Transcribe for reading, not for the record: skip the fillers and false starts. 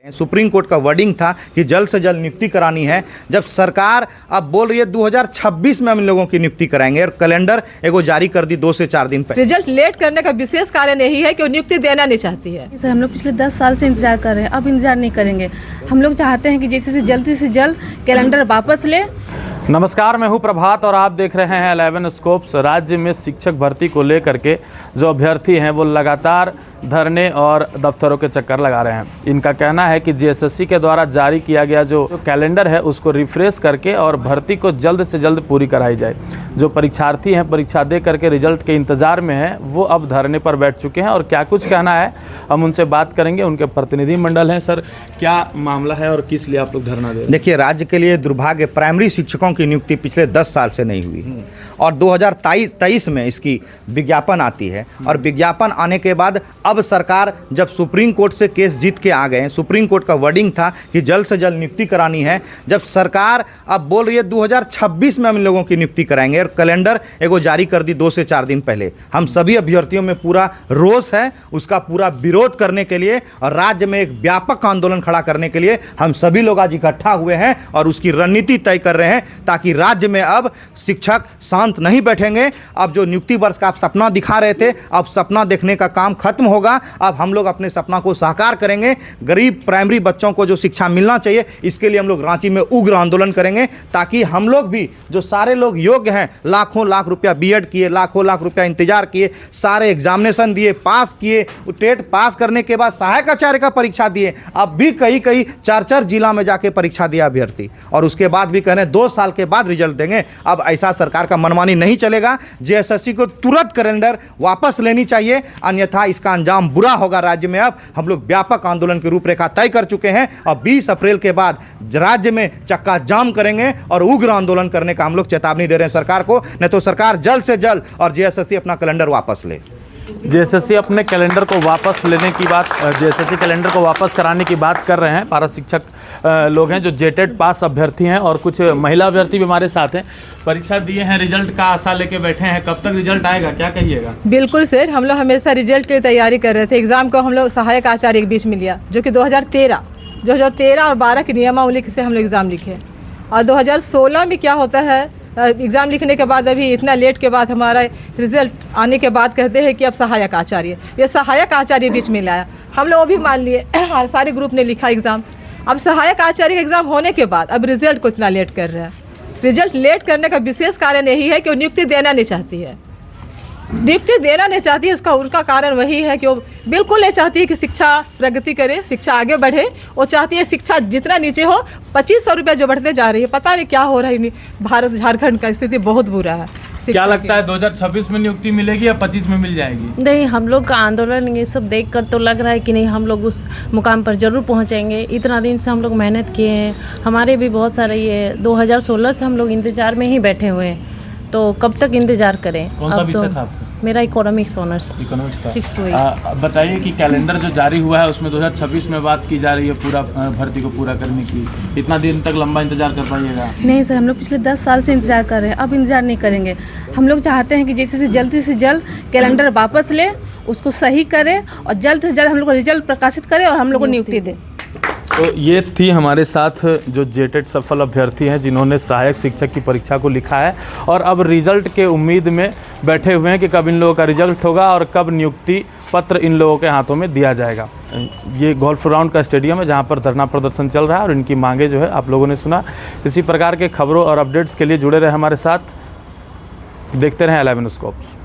Supreme court का wording था कि जल्द से जल्द नियुक्ति करानी है, जब सरकार अब बोल रही है 2026 में हम इन लोगों की नियुक्ति कराएंगे और कैलेंडर एगो जारी कर दी 2 से 4 दिन पहले। रिजल्ट लेट करने का विशेष कारण यही है कि वो नियुक्ति देना नहीं चाहती है। सर हम लोग पिछले 10 साल से इंतजार कर रहे हैं, अब इंतजार नहीं करेंगे। हम लोग चाहते हैं कि जैसे से जल्द कैलेंडर वापस ले। नमस्कार, मैं हूं प्रभात और आप देख रहे हैं 11 स्कोप्स। राज्य में शिक्षक भर्ती को लेकर के जो अभ्यर्थी हैं वो लगातार धरने और दफ्तरों के चक्कर लगा रहे हैं। इनका कहना है कि जेएसएससी के द्वारा जारी किया गया जो कैलेंडर है उसको रिफ्रेश करके और भर्ती को जल्द से जल्द पूरी कराई जाए। जो परीक्षार्थी हैं परीक्षा दे करके रिजल्ट के इंतज़ार में हैं वो अब धरने पर बैठ चुके हैं और क्या कुछ कहना है हम उनसे बात करेंगे। उनके प्रतिनिधि मंडल हैं। सर, क्या मामला है और किस लिए आप लोग धरना दे रहे हैं? देखिए, राज्य के लिए दुर्भाग्य, प्राइमरी शिक्षकों की नियुक्ति पिछले 10 साल से नहीं हुई और 2023 में इसकी विज्ञापन आती है और विज्ञापन आने के बाद अब सरकार जब सुप्रीम कोर्ट से केस जीत के आ गए, सुप्रीम कोर्ट का वर्डिंग था कि जल्द से जल्द नियुक्ति करानी है, जब सरकार अब बोल रही है 2026 में हम इन लोगों की नियुक्ति कराएंगे और कैलेंडर एगो जारी कर दी 2 से 4 दिन पहले। हम सभी अभ्यर्थियों में पूरा रोष है, उसका पूरा विरोध करने के लिए और राज्य में एक व्यापक आंदोलन खड़ा करने के लिए हम सभी लोग आज इकट्ठा हुए हैं और उसकी रणनीति तय कर रहे हैं ताकि राज्य में अब शिक्षक शांत नहीं बैठेंगे। अब जो नियुक्ति वर्ष का आप सपना दिखा रहे थे, अब सपना देखने का काम खत्म होगा। अब हम लोग अपने सपना को साकार करेंगे। गरीब प्राइमरी बच्चों को जो शिक्षा मिलना चाहिए, इसके लिए हम लोग रांची में उग्र आंदोलन करेंगे ताकि हम लोग भी, जो सारे लोग योग्य हैं, लाखों लाख रुपया बीएड किए, लाखों लाख रुपया इंतजार किए, सारे एग्जामिनेशन दिए, पास किए, टेट पास करने के बाद सहायक आचार्य का परीक्षा दिए, अब भी कई 4 जिला में जाके परीक्षा दिया अभ्यर्थी और उसके बाद भी कह रहे हैं 2 साल के बाद रिजल्ट देंगे। अब ऐसा सरकार का मनमानी नहीं चलेगा। जेएसएससी को तुरंत कैलेंडर वापस लेनी चाहिए, अन्यथा इसका अंजाम बुरा होगा। राज्य में अब हम लोग व्यापक आंदोलन की रूपरेखा तय कर चुके हैं और 20 अप्रैल के बाद राज्य में चक्का जाम करेंगे और उग्र आंदोलन करने का हम लोग चेतावनी दे रहे हैं सरकार को, नहीं तो सरकार जल्द से जल्द और जेएसएससी अपना कैलेंडर वापस ले। जेएसएससी अपने कैलेंडर को वापस लेने की बात, जेएसएससी कैलेंडर को वापस कराने की बात कर रहे हैं। पारा शिक्षक लोग हैं जो जेटेड पास अभ्यर्थी हैं और कुछ महिला अभ्यर्थी भी हमारे साथ हैं। परीक्षा दिए हैं, रिजल्ट का आशा लेके बैठे हैं, कब तक रिजल्ट आएगा, क्या कहिएगा? बिल्कुल सर, हम लोग हमेशा रिजल्ट की तैयारी कर रहे थे। एग्जाम को हम लोग सहायक आचार्य के बीच में लिया, जो कि 2013 और 12 की नियमावली से हम लोग एग्ज़ाम लिखे और 2016 में क्या होता है, एग्ज़ाम लिखने के बाद अभी इतना लेट के बाद हमारा रिजल्ट आने के बाद कहते हैं कि अब सहायक आचार्य, ये सहायक आचार्य बीच में लाया। हम लोग भी मान लिए, सारे ग्रुप ने लिखा एग्ज़ाम। अब सहायक आचार्य का एग्ज़ाम होने के बाद अब रिजल्ट को इतना लेट कर रहे हैं। रिजल्ट लेट करने का विशेष कारण यही है कि वो नियुक्ति देना नहीं चाहती है। नियुक्ति देना नहीं चाहती है, उसका कारण वही है कि वो बिल्कुल नहीं चाहती है कि शिक्षा प्रगति करे, शिक्षा आगे बढ़े। वो चाहती है शिक्षा जितना नीचे हो, 2500 रुपये जो बढ़ते जा रही है, पता नहीं क्या हो रहा है। भारत झारखंड का स्थिति बहुत बुरा है। क्या लगता है 2026 में नियुक्ति मिलेगी या 25 में मिल जाएगी? नहीं, हम लोग का आंदोलन ये सब देखकर तो लग रहा है कि नहीं, हम लोग उस मुकाम पर जरूर पहुंचेंगे। इतना दिन से हम लोग मेहनत किए हैं, हमारे भी बहुत सारे, ये 2016 से हम लोग इंतज़ार में ही बैठे हुए हैं, तो कब तक इंतज़ार करें? कौन सा विषय था आपका? मेरा इकोनॉमिक्स ऑनर्स। इकोनॉमिक्स था। 6 to 8। बताइए कि कैलेंडर जो जारी हुआ है उसमें 2026 में बात की जा रही है पूरा भर्ती को पूरा करने की। इतना दिन तक लंबा इंतजार कर पाइएगा? नहीं सर, हम लोग पिछले 10 साल से इंतजार कर रहे हैं, अब इंतजार नहीं करेंगे। हम लोग चाहते हैं कि जैसे से जल्द कैलेंडर वापस ले, उसको सही करें और जल्द से जल्द हम लोग को रिजल्ट प्रकाशित करें और हम लोग को नियुक्ति दें। तो ये थी हमारे साथ जो जेटेड सफल अभ्यर्थी हैं जिन्होंने सहायक शिक्षक की परीक्षा को लिखा है और अब रिजल्ट के उम्मीद में बैठे हुए हैं कि कब इन लोगों का रिजल्ट होगा और कब नियुक्ति पत्र इन लोगों के हाथों में दिया जाएगा। ये गोल्फ ग्राउंड का स्टेडियम है जहां पर धरना प्रदर्शन चल रहा है और इनकी मांगे जो है आप लोगों ने सुना। इसी प्रकार के खबरों और अपडेट्स के लिए जुड़े रहे हमारे साथ, देखते रहें 11 स्कोप्स।